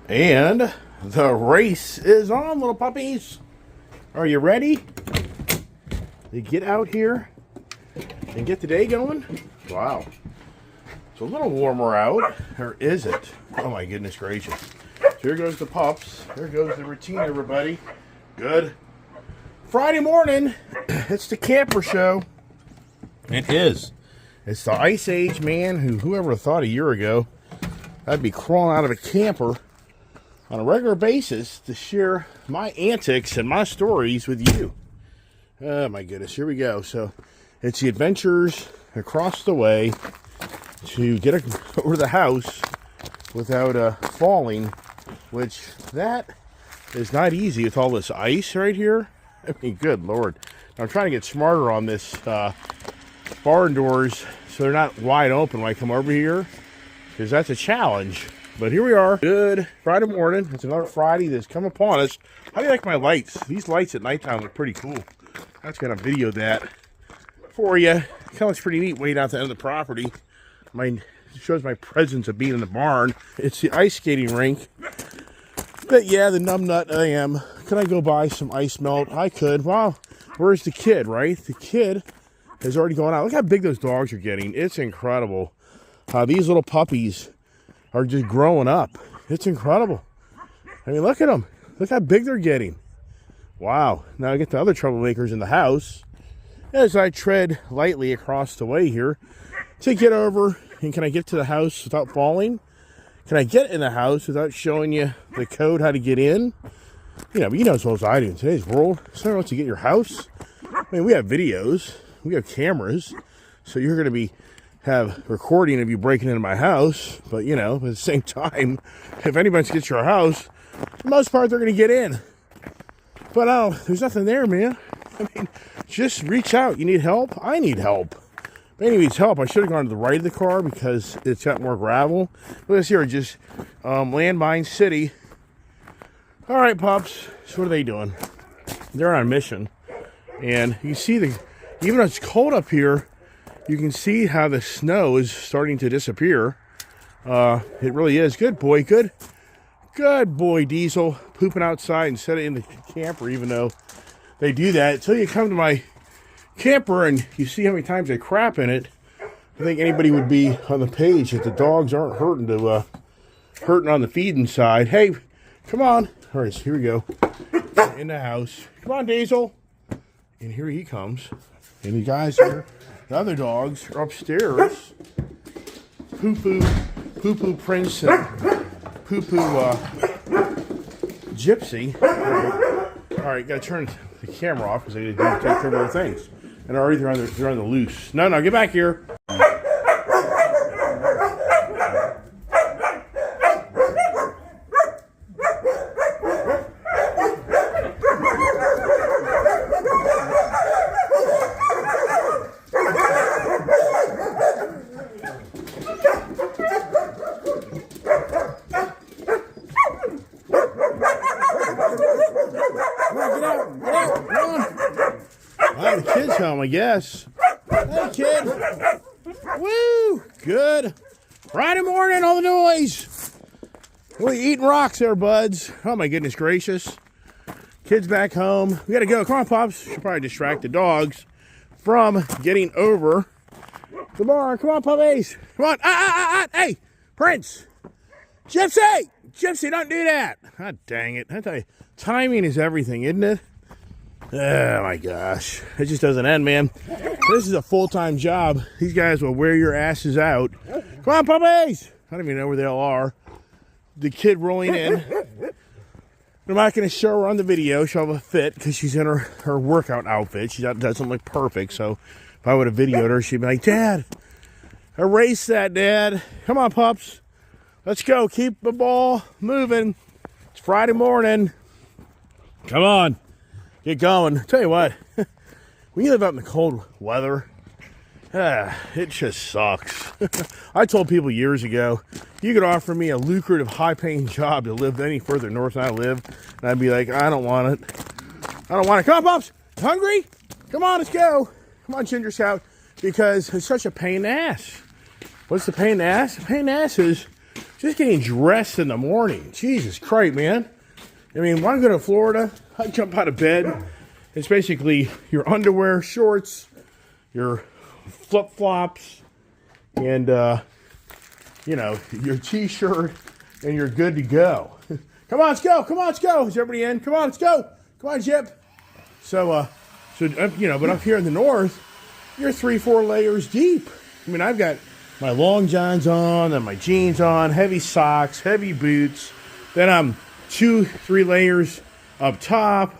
And the race is on, little puppies. Are you ready to get out here and get the day going? Wow. It's a little warmer out. Or is it? Oh my goodness gracious. So here goes the pups. There goes the routine, everybody. Good. Friday morning, it's the camper show. It is. It's the Ice Age man whoever thought a year ago I'd be crawling out of a camper on a regular basis to share my antics and my stories with you. Oh my goodness, here we go. So it's the adventures across the way to get over the house without falling, which that is not easy with all this ice right here. I mean, good Lord. I'm trying to get smarter on this barn doors so they're not wide open when I come over here, because that's a challenge. But here we are. Good Friday morning. It's another Friday that's come upon us. How do you like my lights? These lights at nighttime look pretty cool. I was going to video that for you. Kind of looks pretty neat way down at the end of the property. It shows my presence of being in the barn. It's the ice skating rink. But yeah, the numbnut I am. Could I go buy some ice melt? I could. Well, where's the kid, right? The kid has already gone out. Look how big those dogs are getting. It's incredible. These little puppies are just growing up. It's incredible. I mean, look at them. Look how big they're getting. Wow. Now I get the other troublemakers in the house as I tread lightly across the way here to get over. And can I get to the house without falling? Can I get in the house without showing you the code how to get in? You know, but you know as well as I do in today's world, someone wants to get your house. I mean, we have videos, we have cameras, so you're going to have recording of you breaking into my house. But you know, at the same time, if anybody gets your house, for the most part they're going to get in. But there's nothing there, man. I mean, just reach out. You need help? I need help. If anybody needs help, I should have gone to the right of the car because it's got more gravel. But this here is just Landmine City. All right, pups. So what are they doing? They're on a mission. And you see even though it's cold up here, you can see how the snow is starting to disappear. It really is. Good boy. Good boy, Diesel. Pooping outside instead of in the camper, even though they do that. Until you come to my camper and you see how many times they crap in it, I think anybody would be on the page that the dogs aren't hurting on the feeding side. Hey, come on. All right, so here we go. In the house. Come on, Diesel. And here he comes. And the guys here, the other dogs are upstairs. Poo-poo Prince and Poo-poo Gypsy. All right, gotta turn the camera off because they didn't take care of other things. And already they're on the loose. No, get back here. The kid's home, I guess. Hey, kid. Woo! Good. Friday morning, all the noise. What are you eating rocks there, buds? Oh, my goodness gracious. Kid's back home. We gotta go. Come on, Pops. Should probably distract the dogs from getting over the barn. Come on, puppies. Come on. Hey, Prince. Gypsy, don't do that. God dang it. I tell you, timing is everything, isn't it? Oh my gosh, it just doesn't end, man. This is a full-time job. These guys will wear your asses out. Come on, puppies! I don't even know where they all are. The kid rolling in. I'm not going to show her on the video. She'll have a fit because she's in her workout outfit. She doesn't look perfect, so if I would have videoed her, she'd be like, Dad, erase that, Dad. Come on, pups. Let's go. Keep the ball moving. It's Friday morning. Come on. Get going. Tell you what, when you live out in the cold weather, it just sucks. I told people years ago, you could offer me a lucrative, high-paying job to live any further north than I live, and I'd be like, I don't want it. Come on, Pops. Hungry? Come on, let's go. Come on, Ginger Scout. Because it's such a pain in the ass. What's the pain in the ass? The pain in the ass is just getting dressed in the morning. Jesus Christ, man. I mean, when I go to Florida, I jump out of bed. It's basically your underwear, shorts, your flip-flops, and, your T-shirt, and you're good to go. Come on, let's go. Come on, let's go. Is everybody in? Come on, let's go. Come on, Jip. But up here in the north, you're 3-4 layers deep. I mean, I've got my long johns on and my jeans on, heavy socks, heavy boots. Then I'm 2-3 layers up top.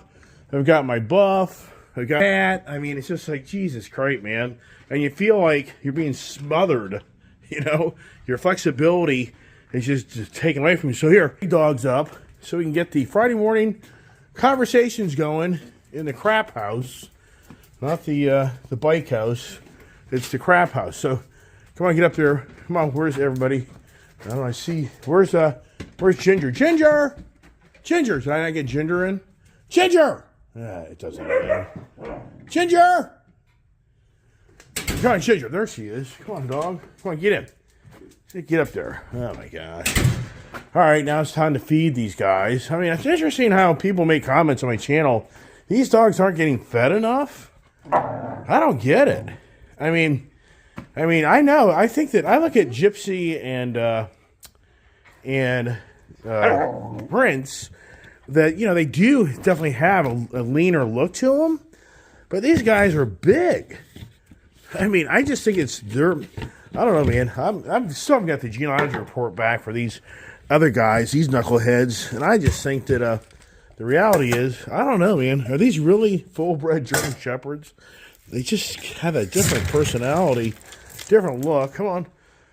I've got my buff. I've got hat. I mean, it's just like, Jesus Christ, man. And you feel like you're being smothered. Your flexibility is just taken away from you. So here, dogs up so we can get the Friday morning conversations going in the crap house. Not the bike house. It's the crap house. So come on, get up there. Come on, where's everybody? I don't know, I see. Where's Ginger? Ginger! Ginger! Did I not get Ginger in? Ginger! It doesn't matter. Ginger! Come on, Ginger. There she is. Come on, dog. Come on, get in. Get up there. Oh, my gosh. All right, now it's time to feed these guys. I mean, it's interesting how people make comments on my channel. These dogs aren't getting fed enough. I don't get it. I mean, I know. I think that I look at Gypsy and Prince, that they do definitely have a leaner look to them, but these guys are big. I mean, I just think I don't know, man. I'm still haven't got the genealogy report back for these other guys, these knuckleheads, and I just think that the reality is, I don't know, man. Are these really full-bred German Shepherds? They just have a different personality, different look. Come on,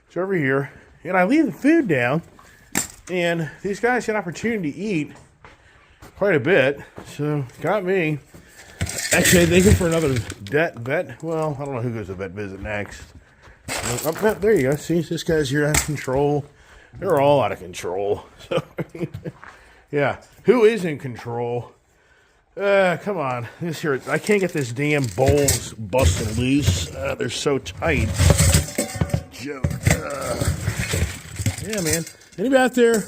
it's over here. And I leave the food down, and these guys get an opportunity to eat quite a bit. So, got me. Actually, they go for another vet. Well, I don't know who goes to vet visit next. There you go. See, this guy's here out of control. They're all out of control. So, yeah. Who is in control? Come on. I can't get this damn bowls busted loose. They're so tight. Joke. Yeah, man. Anybody out there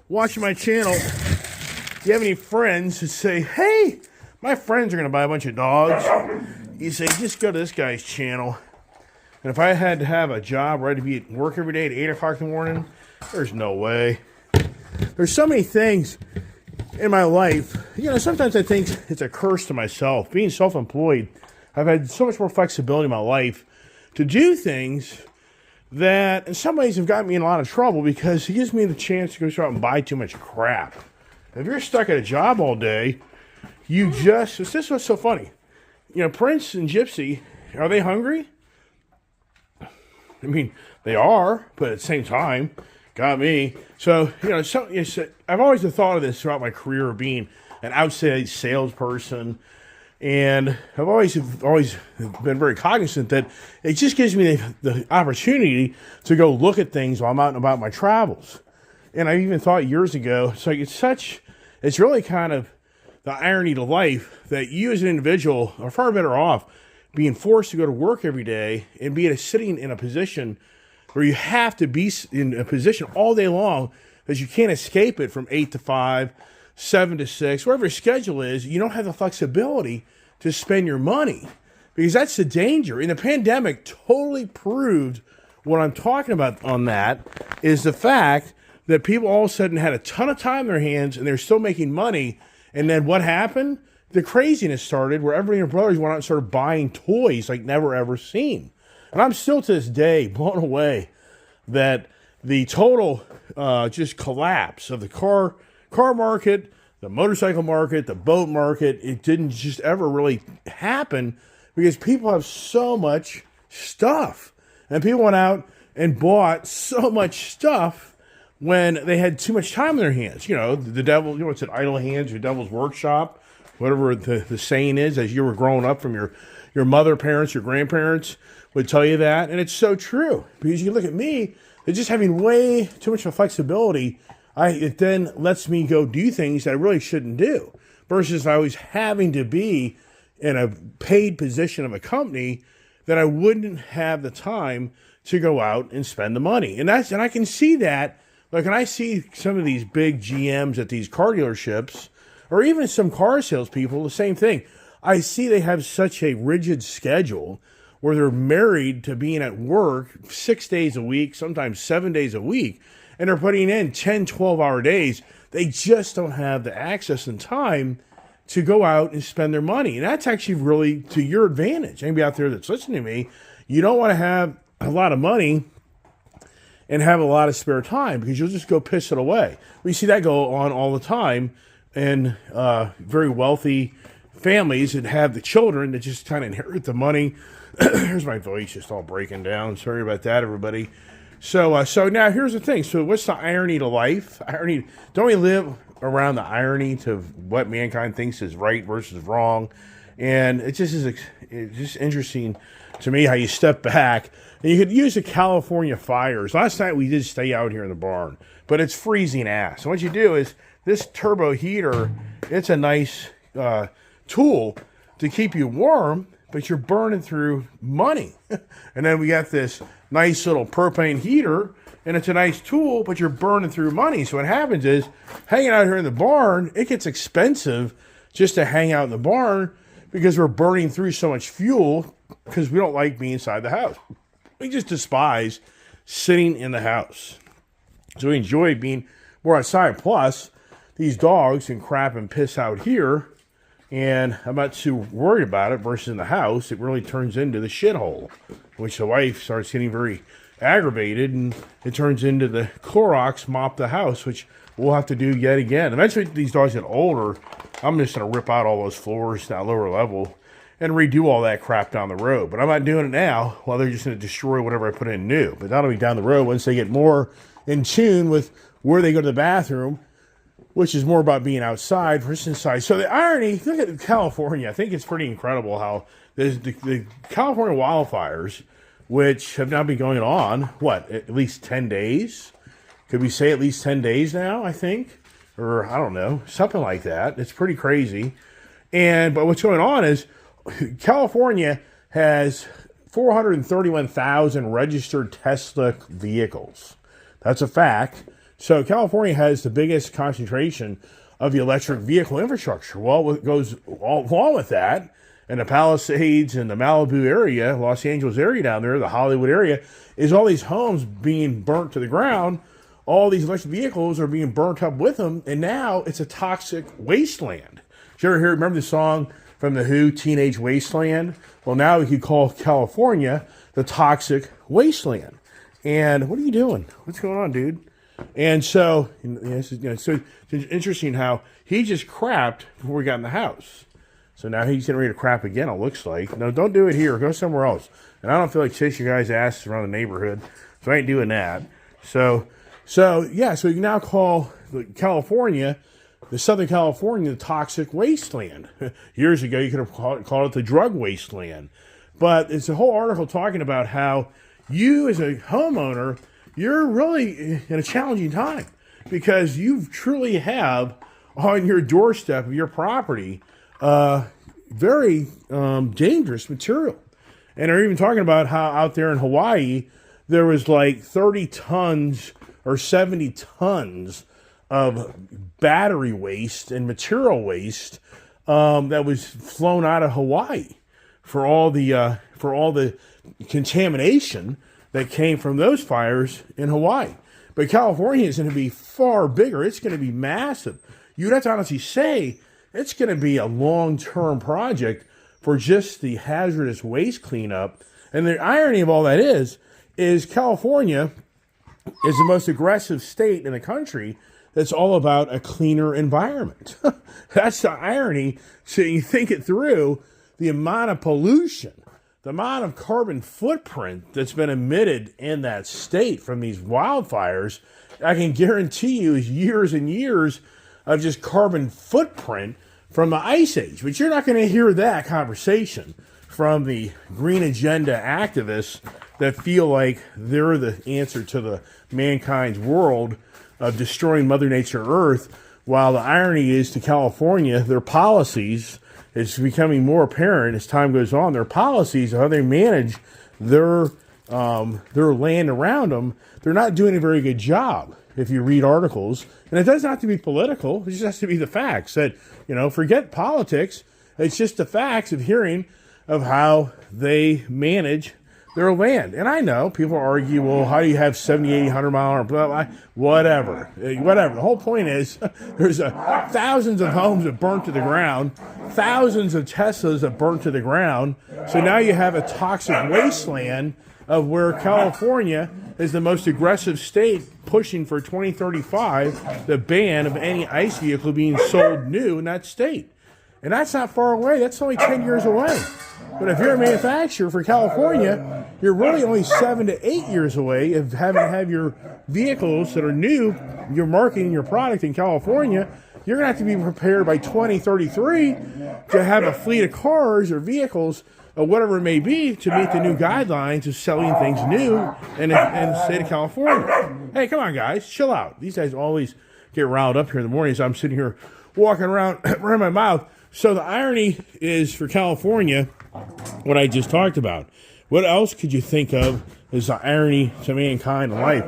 watching my channel, if you have any friends that say, hey, my friends are going to buy a bunch of dogs, you say, just go to this guy's channel. And if I had to have a job ready to be at work every day at 8 o'clock in the morning, there's no way. There's so many things in my life. Sometimes I think it's a curse to myself. Being self-employed, I've had so much more flexibility in my life to do things that in some ways have gotten me in a lot of trouble because it gives me the chance to go out and buy too much crap. If you're stuck at a job all day, this is what's so funny. Prince and Gypsy, are they hungry? I mean, they are, but at the same time, got me. So, I've always thought of this throughout my career of being an outside salesperson. And I've always been very cognizant that it just gives me the opportunity to go look at things while I'm out and about my travels. And I even thought years ago, it's really kind of the irony to life that you as an individual are far better off being forced to go to work every day and sitting in a position where you have to be in a position all day long because you can't escape it from 8 to 5, 7 to 6, wherever your schedule is. You don't have the flexibility to spend your money because that's the danger. And the pandemic totally proved what I'm talking about on that is the fact that people all of a sudden had a ton of time in their hands and they're still making money. And then what happened? The craziness started where everybody and their brothers went out and started buying toys like never ever seen. And I'm still to this day blown away that the total just collapse of the car market, the motorcycle market, the boat market, it didn't just ever really happen because people have so much stuff. And people went out and bought so much stuff when they had too much time in their hands. The devil, what's it, idle hands, your devil's workshop, whatever the saying is, as you were growing up from your mother parents, your grandparents would tell you that. And it's so true because you look at me, it's just having way too much of flexibility. It then lets me go do things that I really shouldn't do versus if I was having to be in a paid position of a company that I wouldn't have the time to go out and spend the money. And I can see that Like when I see some of these big GMs at these car dealerships, or even some car salespeople, the same thing. I see they have such a rigid schedule where they're married to being at work 6 days a week, sometimes 7 days a week, and they're putting in 10, 12-hour days. They just don't have the access and time to go out and spend their money. And that's actually really to your advantage. Anybody out there that's listening to me, you don't want to have a lot of money and have a lot of spare time because you'll just go piss it away. We see that go on all the time in very wealthy families that have the children that just kind of inherit the money. Here's my voice just all breaking down. Sorry about that, everybody. So now here's the thing. So what's the irony to life? Irony. Don't we live around the irony to what mankind thinks is right versus wrong? And it's just interesting to me how you step back. And you could use the California fires. Last night we did stay out here in the barn, but it's freezing ass. So what you do is this turbo heater, it's a nice tool to keep you warm, but you're burning through money. And then we got this nice little propane heater, and it's a nice tool, but you're burning through money. So what happens is, hanging out here in the barn, it gets expensive just to hang out in the barn because we're burning through so much fuel because we don't like being inside the house. We just despise sitting in the house. So we enjoy being more outside. Plus, these dogs can crap and piss out here, and I'm not too worried about it versus in the house. It really turns into the shithole, which the wife starts getting very aggravated, and it turns into the Clorox mop the house, which we'll have to do yet again. Eventually, these dogs get older, I'm just going to rip out all those floors down lower level and redo all that crap down the road. But I'm not doing it now. Well, they're just going to destroy whatever I put in new. But that'll be down the road once they get more in tune with where they go to the bathroom, which is more about being outside versus inside. So the irony, look at California. I think it's pretty incredible how the California wildfires, which have now been going on, at least 10 days? Could we say at least 10 days now, I think? Or, I don't know, something like that. It's pretty crazy. But what's going on is California has 431,000 registered Tesla vehicles. That's a fact. So California has the biggest concentration of the electric vehicle infrastructure. Well, what goes along with that, in the Palisades and the Malibu area, Los Angeles area down there, the Hollywood area, is all these homes being burnt to the ground. All these electric vehicles are being burnt up with them, and now it's a toxic wasteland. Did you ever remember the song from The Who, Teenage Wasteland? Well, now we could call California the toxic wasteland. And what are you doing? What's going on, dude? And so, so it's interesting how he just crapped before we got in the house. So now he's getting ready to crap again, it looks like. No, don't do it here. Go somewhere else. And I don't feel like chasing your guys' asses around the neighborhood, so I ain't doing that. So you can now call California, the Southern California, the toxic wasteland. Years ago, you could have called it the drug wasteland. But it's a whole article talking about how you as a homeowner, you're really in a challenging time because you truly have on your doorstep of your property very dangerous material. And they're even talking about how out there in Hawaii, there was like 30 tons or 70 tons of battery waste and material waste that was flown out of Hawaii for all the contamination that came from those fires in Hawaii. But California is going to be far bigger. It's going to be massive. You'd have to honestly say it's going to be a long-term project for just the hazardous waste cleanup. And the irony of all that is California is the most aggressive state in the country that's all about a cleaner environment. That's the irony. So you think it through, the amount of pollution, the amount of carbon footprint that's been emitted in that state from these wildfires, I can guarantee you is years and years of just carbon footprint from the Ice Age. But you're not going to hear that conversation from the green agenda activists that feel like they're the answer to the mankind's world of destroying Mother Nature Earth, while the irony is to California, their policies, it's becoming more apparent as time goes on, their policies, how they manage their land around them, they're not doing a very good job. if you read articles. And it doesn't have to be political. It just has to be the facts. That, forget politics. It's just the facts of hearing of how they manage their land. And I know people argue, well, how do you have 70, 80, 100 mile an hour, blah, blah, whatever. The whole point is there's thousands of homes that burnt to the ground, thousands of Teslas that burnt to the ground. So now you have a toxic wasteland of where California is the most aggressive state pushing for 2035, the ban of any ICE vehicle being sold new in that state. And that's not far away. That's only 10 years away. But if you're a manufacturer for California, you're really only 7 to 8 years away of having to have your vehicles that are new, you're marketing your product in California. You're going to have to be prepared by 2033 to have a fleet of cars or vehicles or whatever it may be to meet the new guidelines of selling things new in the state of California. Hey, come on, guys. Chill out. These guys always get riled up here in the mornings. I'm sitting here walking around running my mouth. So the irony is for California, what I just talked about. What else could you think of as the irony to mankind in life?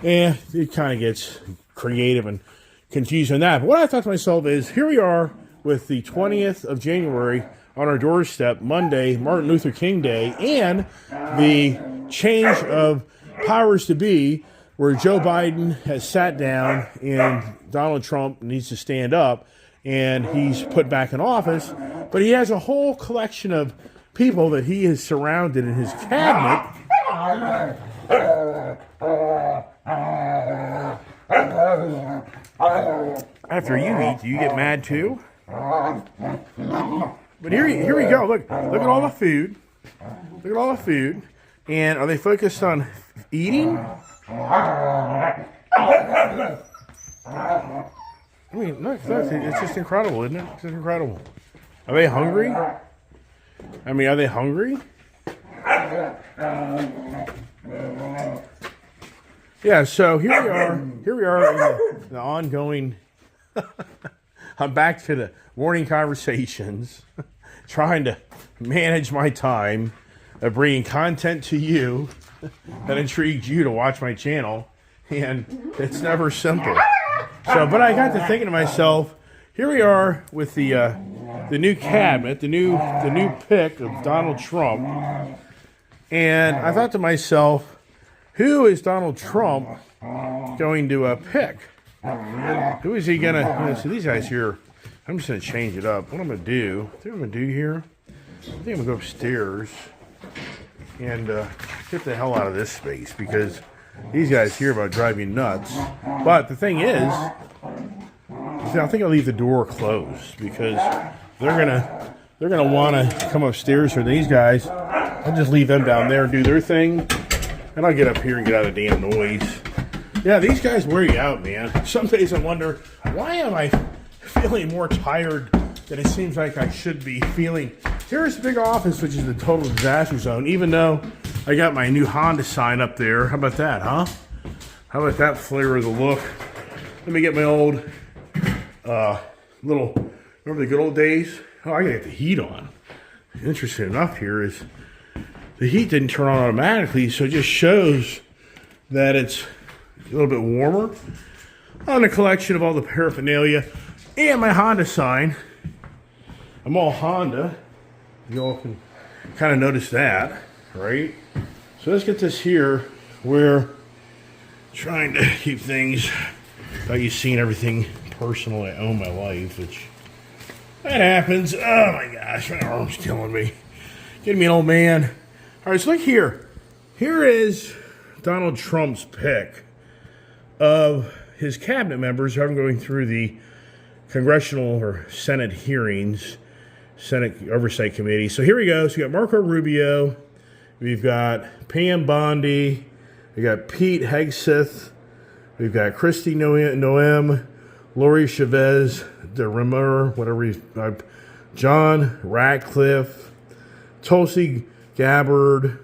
It kind of gets creative and confused on that. But what I thought to myself is, here we are with the 20th of January on our doorstep, Monday, Martin Luther King Day, and the change of powers to be, where Joe Biden has sat down and Donald Trump needs to stand up, and he's put back in office. But he has a whole collection of people that he has surrounded in his cabinet. After you eat, do you get mad too? But here we go. Look at all the food. Look at all the food. And are they focused on eating? I mean, look, it's just incredible, isn't it? It's just incredible. Are they hungry? I mean, are they hungry? Yeah, so here we are in the ongoing, I'm back to the morning conversations, trying to manage my time of bringing content to you that intrigues you to watch my channel, and it's never simple. So, but I got to thinking to myself, here we are with the new cabinet, the new pick of Donald Trump, and I thought to myself, who is Donald Trump going to pick? Who is he gonna? So these guys here, I'm just gonna change it up. What I'm gonna do? I think I'm gonna do here. I think I'm gonna go upstairs and get the hell out of this space, because these guys here about drive me nuts. But the thing is, I think I'll leave the door closed, because they're gonna want to come upstairs for these guys. I'll just leave them down there and do their thing, and I'll get up here and get out of the damn noise. Yeah, these guys wear you out, man. Some days I wonder, why am I feeling more tired than it seems like I should be feeling? Here's the big office, which is the total disaster zone, even though I got my new Honda sign up there. How about that, huh? How about that flavor of the look? Let me get my old remember the good old days? Oh, I gotta get the heat on. Interesting enough here is the heat didn't turn on automatically, so it just shows that it's a little bit warmer. On a collection of all the paraphernalia and my Honda sign. I'm all Honda. You all can kind of notice that, right? So let's get this here. We're trying to keep things like you've seen everything personal I own my life, which that happens. Oh my gosh, my arm's killing me. Getting me an old man. All right, so look here. Here is Donald Trump's pick of his cabinet members who are going through the congressional or Senate hearings, Senate Oversight Committee. So here we go. So we got Marco Rubio, we've got Pam Bondi, we got Pete Hegseth, we've got Kristi Noem, Lori Chavez de Rimmer, whatever he's, John Ratcliffe, Tulsi Gabbard,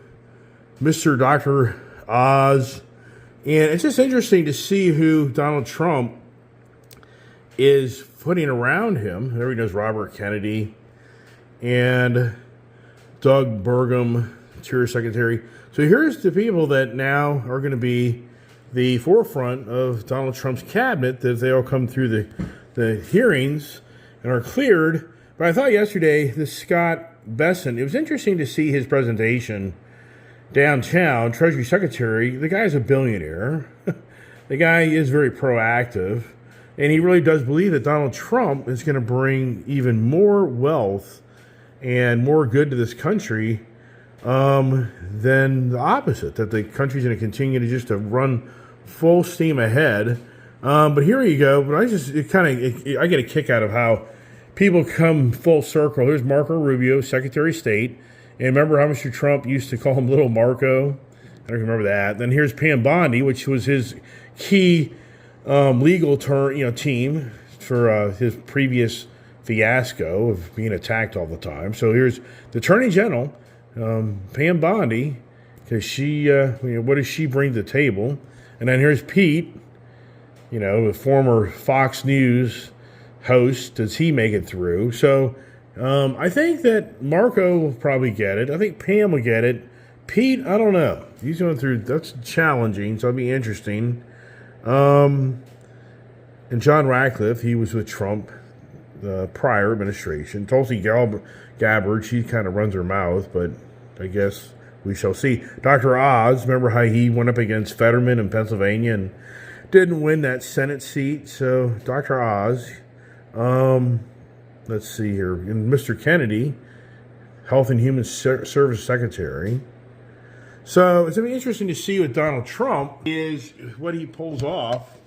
Mr. Dr. Oz. And it's just interesting to see who Donald Trump is putting around him. There he knows Robert Kennedy and Doug Burgum, Interior Secretary. So here's the people that now are going to be the forefront of Donald Trump's cabinet as they all come through the hearings and are cleared. But I thought yesterday, this Scott Bessent, it was interesting to see his presentation downtown, Treasury Secretary. The guy's a billionaire. The guy is very proactive. And he really does believe that Donald Trump is going to bring even more wealth and more good to this country than the opposite, that the country's going to continue to just to run full steam ahead. But here you go. But I get a kick out of how people come full circle. There's Marco Rubio, Secretary of State. And remember how Mr. Trump used to call him Little Marco? I don't remember that. Then here's Pam Bondi, which was his key legal team for his previous fiasco of being attacked all the time. So here's the Attorney General, Pam Bondi, because she, what does she bring to the table? And then here's Pete, the former Fox News host. Does he make it through? So I think that Marco will probably get it. I think Pam will get it. Pete, I don't know. He's going through, that's challenging, so it'll be interesting. And John Ratcliffe, he was with Trump, the prior administration. Tulsi Gabbard, she kind of runs her mouth, but I guess we shall see. Dr. Oz, remember how he went up against Fetterman in Pennsylvania and didn't win that Senate seat? So Dr. Oz, let's see here. And Mr. Kennedy, Health and Human Service Secretary. So it's going to be interesting to see with Donald Trump is what he pulls off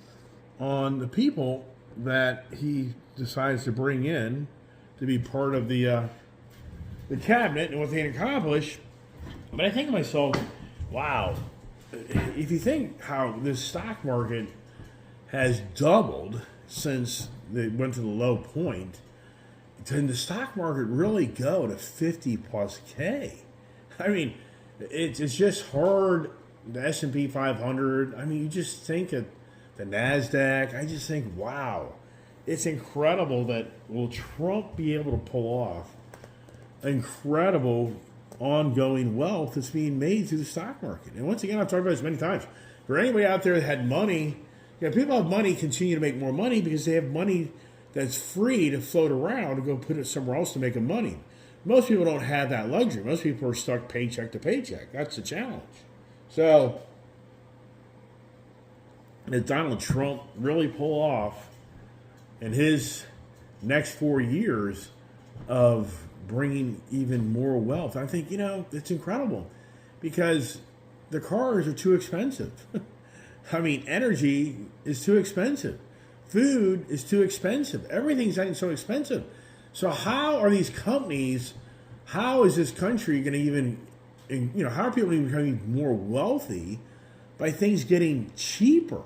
on the people that he decides to bring in to be part of the cabinet and what they can accomplish. But I think to myself, wow, if you think how this stock market has doubled since they went to the low point, can the stock market really go to 50 plus K? I mean, it's just hard. The S&P 500, I mean, you just think of the NASDAQ. I just think, wow, it's incredible that will Trump be able to pull off incredible ongoing wealth that's being made through the stock market. And once again, I've talked about this many times. For anybody out there that had money, people have money, continue to make more money because they have money that's free to float around to go put it somewhere else to make them money. Most people don't have that luxury. Most people are stuck paycheck to paycheck. That's the challenge. So, did Donald Trump really pull off in his next 4 years of bringing even more wealth? I think, it's incredible because the cars are too expensive. I mean, energy is too expensive. Food is too expensive. Everything's getting so expensive. So how are these companies, how is this country going to even, how are people even becoming more wealthy by things getting cheaper?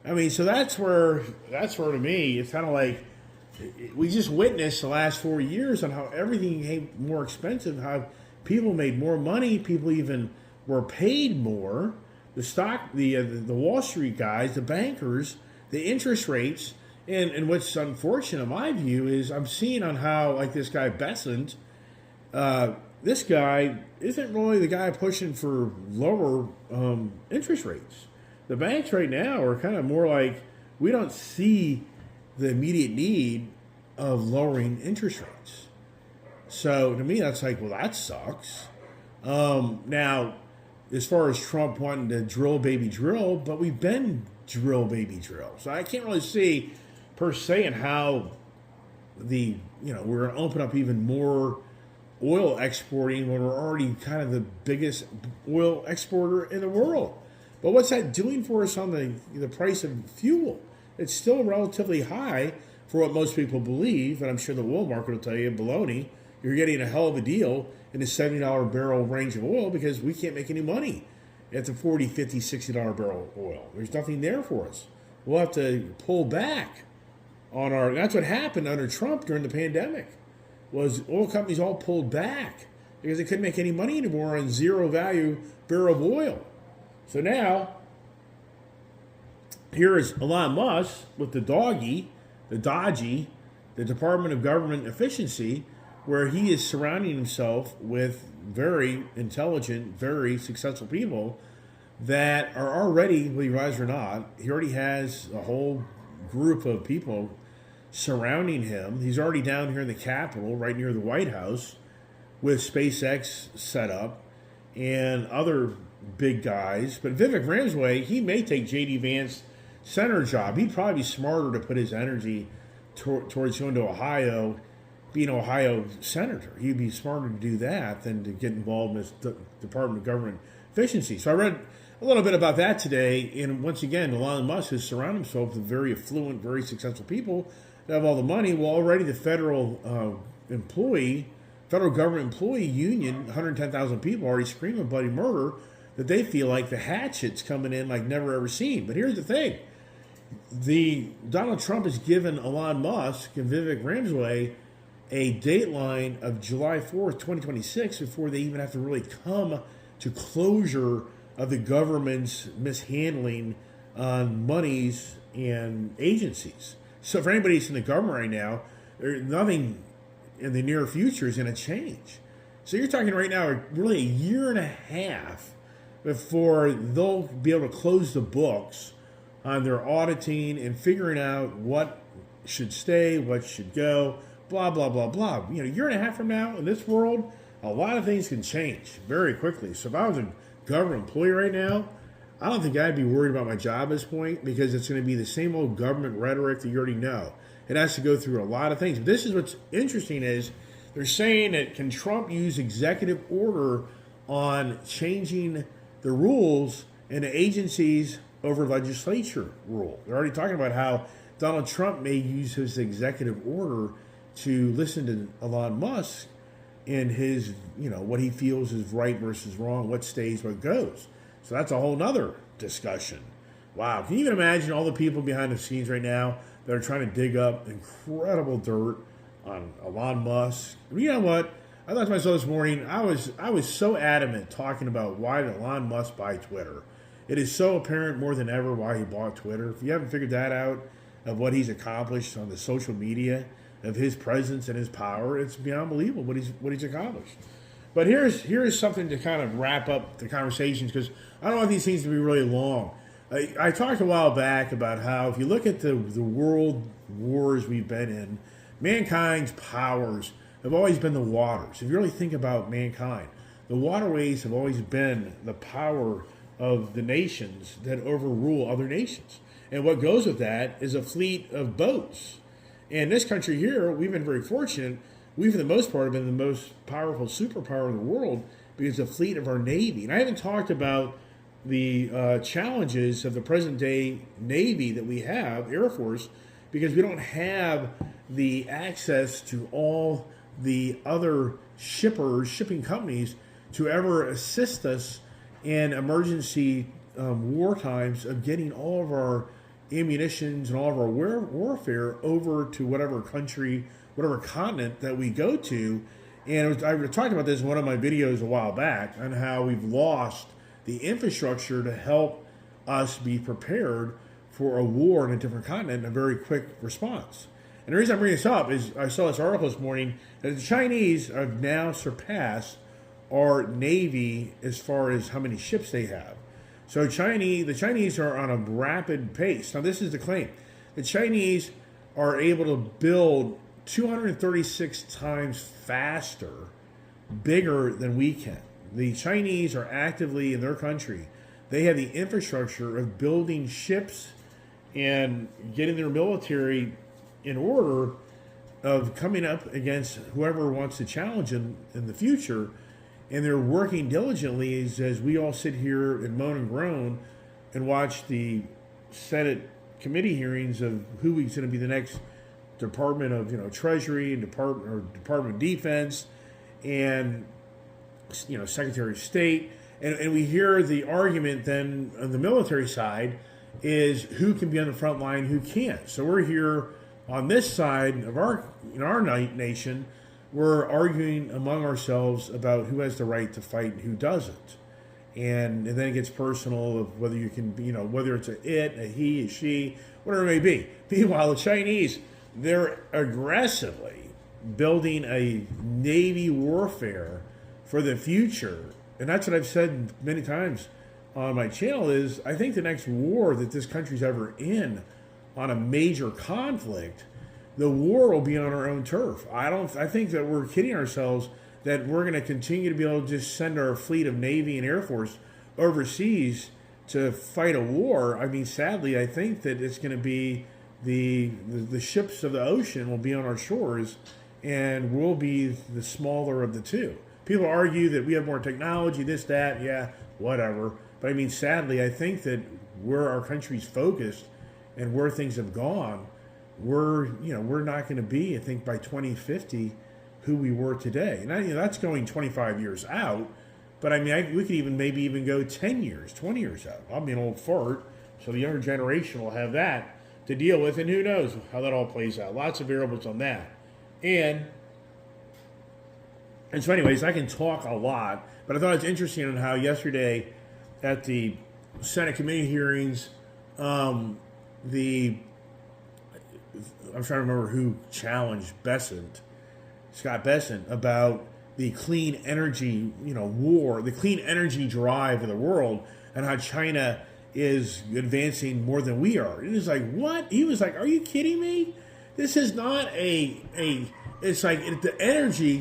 I mean, so that's where to me, it's kind of like, we just witnessed the last 4 years on how everything became more expensive, how people made more money, people even were paid more. The stock, the Wall Street guys, the bankers, the interest rates, and what's unfortunate in my view is I'm seeing on how, like this guy Bessent, this guy isn't really the guy pushing for lower interest rates. The banks right now are kind of more like, we don't see the immediate need of lowering interest rates. So to me, that's like, well, that sucks. Now, as far as Trump wanting to drill, baby, drill, but we've been drill, baby, drill. So I can't really see per se in how we're going to open up even more oil exporting when we're already kind of the biggest oil exporter in the world. But what's that doing for us on the price of fuel? It's still relatively high for what most people believe, and I'm sure the oil market will tell you, baloney, you're getting a hell of a deal in the $70 barrel range of oil because we can't make any money at the $40, $50, $60 barrel oil. There's nothing there for us. We'll have to pull back on that's what happened under Trump during the pandemic, was oil companies all pulled back because they couldn't make any money anymore on zero value barrel of oil. So now, here is Elon Musk with the Dodgy, the Department of Government Efficiency, where he is surrounding himself with very intelligent, very successful people that are already, whether you realize or not, he already has a whole group of people surrounding him. He's already down here in the Capitol, right near the White House, with SpaceX set up and other big guys. But Vivek Ramaswamy, he may take J.D. Vance's senator job. He'd probably be smarter to put his energy towards going to Ohio, being an Ohio senator. He'd be smarter to do that than to get involved in this Department of Government Efficiency. So I read a little bit about that today. And once again, Elon Musk has surrounded himself with very affluent, very successful people that have all the money. Well, already the federal government employee union, 110,000 people, already screaming bloody murder that they feel like the hatchet's coming in like never ever seen. But here's the thing. Donald Trump has given Elon Musk and Vivek Ramaswamy a dateline of July 4th, 2026 before they even have to really come to closure of the government's mishandling on monies and agencies. So for anybody that's in the government right now, there's nothing in the near future is going to change. So you're talking right now really a year and a half before they'll be able to close the books on their auditing and figuring out what should stay, what should go, blah, blah, blah, blah. You know, a year and a half from now in this world, a lot of things can change very quickly. So if I was a government employee right now, I don't think I'd be worried about my job at this point because it's going to be the same old government rhetoric that you already know. It has to go through a lot of things. But this is what's interesting is they're saying that can Trump use executive order on changing the rules in the agencies over legislature rule. They're already talking about how Donald Trump may use his executive order to listen to Elon Musk and his, what he feels is right versus wrong, what stays, what goes. So that's a whole nother discussion. Wow. Can you even imagine all the people behind the scenes right now that are trying to dig up incredible dirt on Elon Musk? You know what? I thought to myself this morning, I was so adamant talking about why did Elon Musk buy Twitter. It is so apparent more than ever why he bought Twitter. If you haven't figured that out, of what he's accomplished on the social media, of his presence and his power, it's beyond believable what he's accomplished. But here's something to kind of wrap up the conversations, because I don't want these things to be really long. I talked a while back about how if you look at the world wars we've been in, mankind's powers have always been the waters. If you really think about mankind, the waterways have always been the power of the nations that overrule other nations. And what goes with that is a fleet of boats. And this country here, we've been very fortunate. We, for the most part, have been the most powerful superpower in the world because of the fleet of our Navy. And I haven't talked about the challenges of the present-day Navy that we have, Air Force, because we don't have the access to all the other shipping companies to ever assist us in emergency war times of getting all of our ammunitions and all of our warfare over to whatever country, whatever continent that we go to. And I talked about this in one of my videos a while back on how we've lost the infrastructure to help us be prepared for a war in a different continent and a very quick response. And the reason I'm bringing this up is I saw this article this morning that the Chinese have now surpassed our Navy as far as how many ships they have. So the Chinese are on a rapid pace. Now this is the claim. The Chinese are able to build 236 times faster, bigger than we can. The Chinese are actively in their country. They have the infrastructure of building ships and getting their military in order of coming up against whoever wants to challenge them in the future. And they're working diligently as we all sit here and moan and groan and watch the Senate committee hearings of who is going to be the next Department of Treasury and Department of Defense and Secretary of State. And we hear the argument then on the military side is who can be on the front line, who can't. So we're here on this side of our nation. We're arguing among ourselves about who has the right to fight and who doesn't. And then it gets personal of whether you can, whether it's a he, a she, whatever it may be. Meanwhile, the Chinese, they're aggressively building a Navy warfare for the future. And that's what I've said many times on my channel is I think the next war that this country's ever in on a major conflict, the war will be on our own turf. I think that we're kidding ourselves that we're going to continue to be able to just send our fleet of Navy and Air Force overseas to fight a war. I mean, sadly, I think that it's going to be the ships of the ocean will be on our shores, and we'll be the smaller of the two. People argue that we have more technology, this, that, yeah, whatever. But I mean, sadly, I think that where our country's focused and where things have gone, we're not going to be, I think, by 2050 who we were today. And that's going 25 years out. But I mean, we could even go 10 years, 20 years out. I'll be an old fart, so the younger generation will have that to deal with, and who knows how that all plays out. Lots of variables on that. And so anyways, I can talk a lot, but I thought it's interesting on how yesterday at the Senate committee hearings, I'm trying to remember who challenged Scott Bessent, about the clean energy, war, the clean energy drive of the world, and how China is advancing more than we are. It was like, what? He was like, are you kidding me? This is not it's like the energy,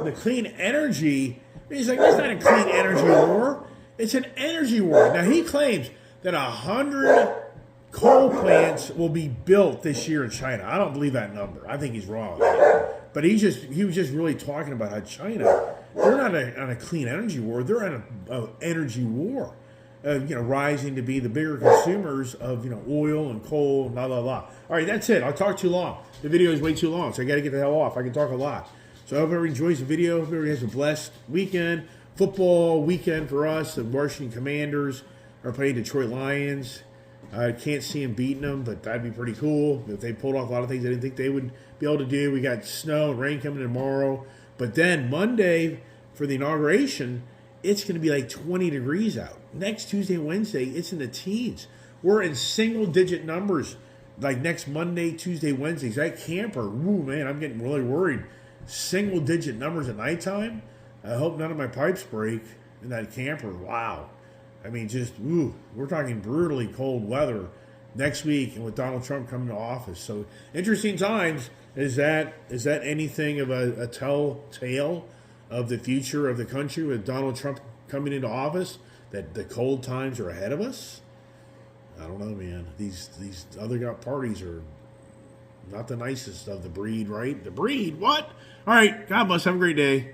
the clean energy. He's like, it's not a clean energy war. It's an energy war. Now, he claims that 100 coal plants will be built this year in China. I don't believe that number. I think he's wrong. But he was just really talking about how China, they're not on a clean energy war. They're on an energy war. Rising to be the bigger consumers of, oil and coal, blah, blah, blah. All right, that's it. I'll talk too long. The video is way too long, so I got to get the hell off. I can talk a lot. So I hope everybody enjoys the video. Hope everybody has a blessed weekend. Football weekend for us. The Washington Commanders are playing Detroit Lions. I can't see them beating them, but that'd be pretty cool if they pulled off a lot of things I didn't think they would be able to do. We got snow and rain coming tomorrow. But then Monday for the inauguration, it's going to be like 20 degrees out. Next Tuesday and Wednesday, it's in the teens. We're in single-digit numbers like next Monday, Tuesday, Wednesdays. That camper, woo, man, I'm getting really worried. Single-digit numbers at nighttime. I hope none of my pipes break in that camper. Wow. I mean, we're talking brutally cold weather next week, and with Donald Trump coming to office. So, interesting times. Is that anything of a telltale of the future of the country with Donald Trump coming into office, that the cold times are ahead of us? I don't know, man. These other parties are not the nicest of the breed, right? The breed? What? All right. God bless. Have a great day.